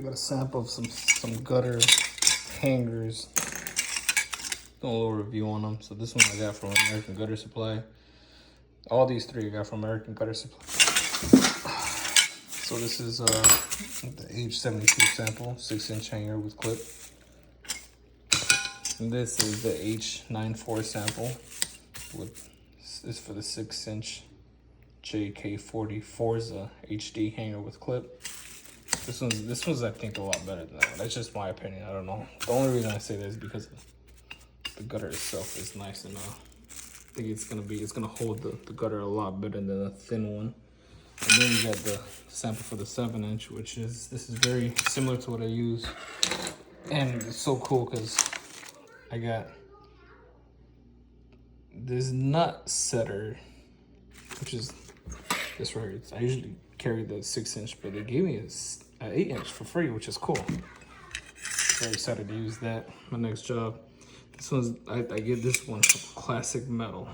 got a sample of some gutter hangers. Doing a little review on them. So this one I got from American Gutter Supply. All these three I got from American Gutter Supply. So this is the H72 sample, 6-inch hanger with clip. And this is the H94 sample with this for the 6-inch JK40 Forza HD hanger with clip. This one's I think a lot better than that one. That's just my opinion. I don't know. The only reason I say that is because the gutter itself is nice and I think it's gonna hold the gutter a lot better than a thin one. And then we got the sample for the 7-inch, which is this is very similar to what I use, and it's so cool because I got this nut setter, which is this right here. I usually carry the 6-inch, but they gave me an 8-inch for free, which is cool. Very excited to use that. My next job. This one's I get this one from Classic Metal.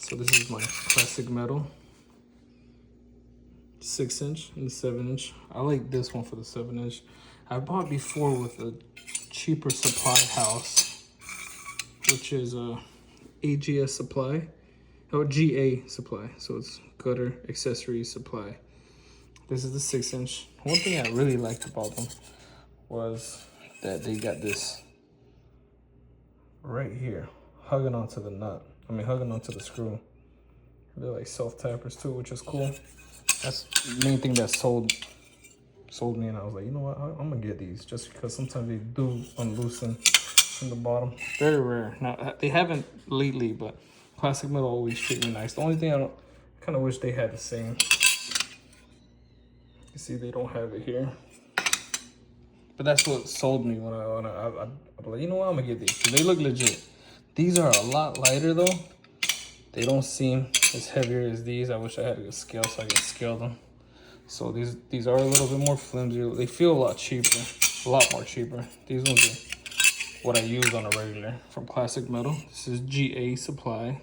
So this is my Classic Metal 6-inch and the 7-inch. I like this one for the 7-inch. I bought before with a cheaper supply house, which is a AGS Supply, or GA Supply. So it's Gutter Accessory Supply. This is the 6-inch. One thing I really liked about them was that they got this right here, hugging onto the nut. Hugging onto the screw. They're like self-tappers too, which is cool. That's the main thing that sold me, and I was like, you know what, I'm gonna get these just because sometimes they do unloosen from the bottom. Very rare. Now they haven't lately, but Classic Metal always treat me nice. The only thing I kind of wish they had the same. You see, they don't have it here, but that's what sold me when I was like, you know what, I'm gonna get these. They look legit. These are a lot lighter though. They don't seem as heavier as these. I wish I had a scale so I could scale them. So these are a little bit more flimsy. They feel a lot cheaper, a lot more cheaper. These ones are what I use on a regular from Classic Metal. This is GA Supply,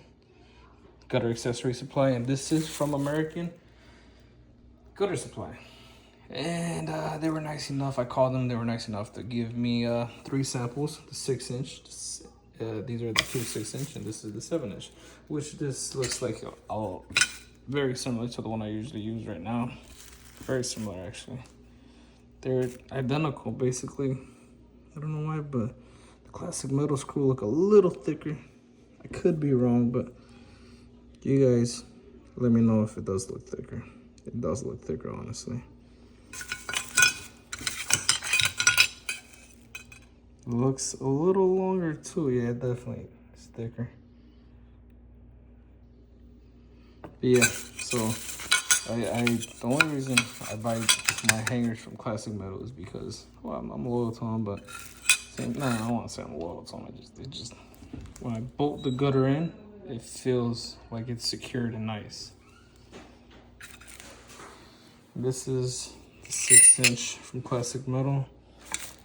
Gutter Accessory Supply, and this is from American Gutter Supply. And they were nice enough. I called them. They were nice enough to give me 3 samples. The 6-inch. These are the 2 6-inch, and this is the 7-inch, which this looks like very similar to the one I usually use right now. Very similar, actually. They're identical, basically. I don't know why, but the Classic Metal screw look a little thicker. I could be wrong, but you guys let me know if it does look thicker. It does look thicker, honestly. Looks a little longer too. Yeah, definitely it's thicker. But yeah, so the only reason I buy my hangers from Classic Metal is because, well, I'm loyal to them, but I don't want to say I'm loyal to them. It just when I bolt the gutter in, it feels like it's secured and nice. This is the 6-inch from Classic Metal.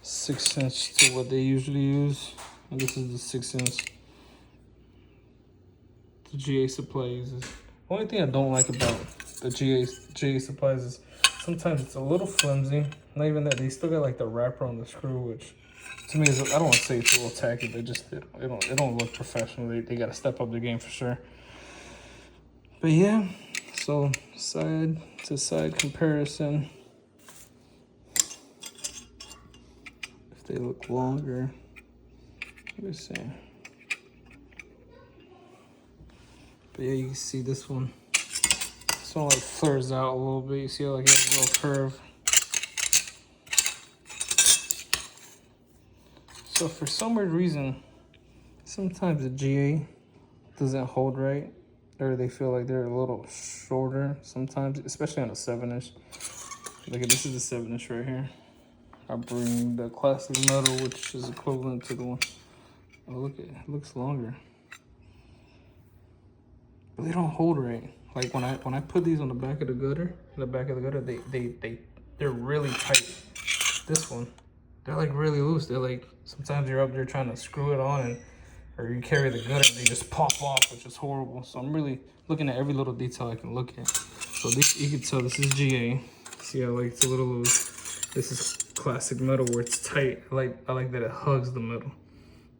6-inch to what they usually use, and this is the 6-inch the GA Supply uses. The only thing I don't like about the GA Supplies is sometimes it's a little flimsy. Not even that, they still got like the wrapper on the screw, which to me is, I don't want to say it's a little tacky, but it don't look professional. They got to step up their game for sure. But yeah, so side to side comparison. They look longer. Let me see. But yeah, you can see this one. This one like flares out a little bit. You see how like it has a little curve. So for some weird reason, sometimes the GA doesn't hold right, or they feel like they're a little shorter sometimes, especially on a 7-inch. Look at this is the 7-inch right here. I bring the Classic Metal, which is equivalent to the one. Oh, look, it looks longer. But they don't hold right. Like when I put these on the back of the gutter, they're really tight. This one, they're like really loose. They're like, sometimes you're up there trying to screw it on, or you carry the gutter and they just pop off, which is horrible. So I'm really looking at every little detail I can look at. So this, you can tell this is GA. See how like it's a little loose. This is classic metal where it's tight. I like that it hugs the metal.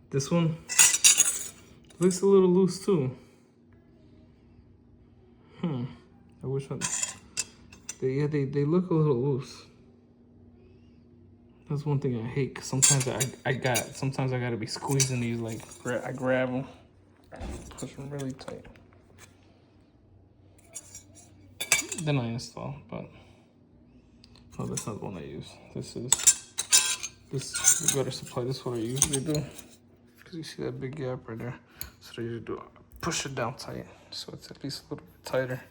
This one looks a little loose too. I wish they look a little loose. That's one thing I hate, cause sometimes I gotta be squeezing these, like I grab them, push them really tight. Then I install, but oh, that's not the one I use. This is the gutter supply. This is what I usually do, cause you see that big gap right there. So I usually do push it down tight, so it's at least a little bit tighter.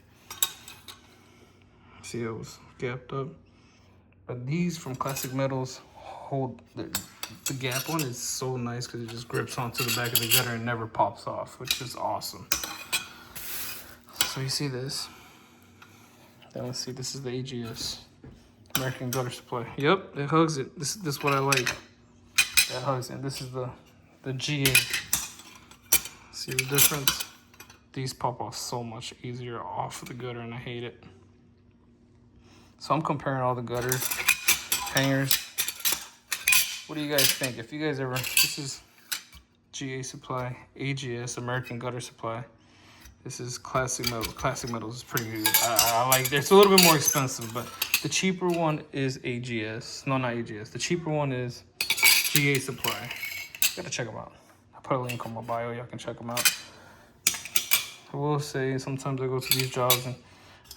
See, it was gapped up. But these from Classic Metals hold the gap one is so nice because it just grips onto the back of the gutter and never pops off, which is awesome. So you see this. Then let's see, this is the AGS, American Gutter Supply. Yep, it hugs it. This is what I like. It hugs it. This is the GA. See the difference? These pop off so much easier off of the gutter, and I hate it. So I'm comparing all the gutters, hangers. What do you guys think? If you guys ever, this is GA Supply, AGS, American Gutter Supply. This is Classic Metals. Classic Metals is pretty good. I like it. It's a little bit more expensive, but the cheaper one is AGS. No, not AGS. The cheaper one is GA Supply. You gotta check them out. I'll put a link on my bio. Y'all can check them out. I will say sometimes I go to these jobs and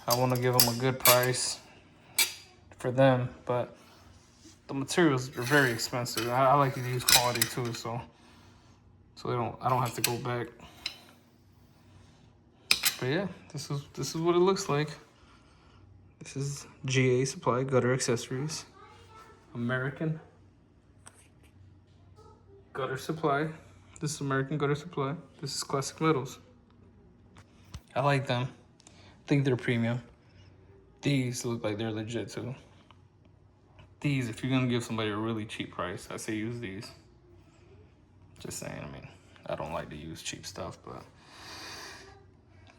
I want to give them a good price for them, but the materials are very expensive. I like to use quality too, so I don't have to go back. But yeah, this is what it looks like. This is GA Supply Gutter Accessories, American Gutter Supply. This is American Gutter Supply. This is Classic Metals. I like them. I think they're premium. These look like they're legit too. These, if you're gonna give somebody a really cheap price, I say use these. Just saying, I mean, I don't like to use cheap stuff, but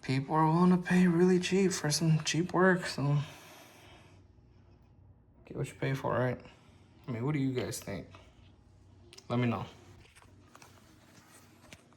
people are willing to pay really cheap for some cheap work, so get what you pay for, right? I mean, what do you guys think? Let me know.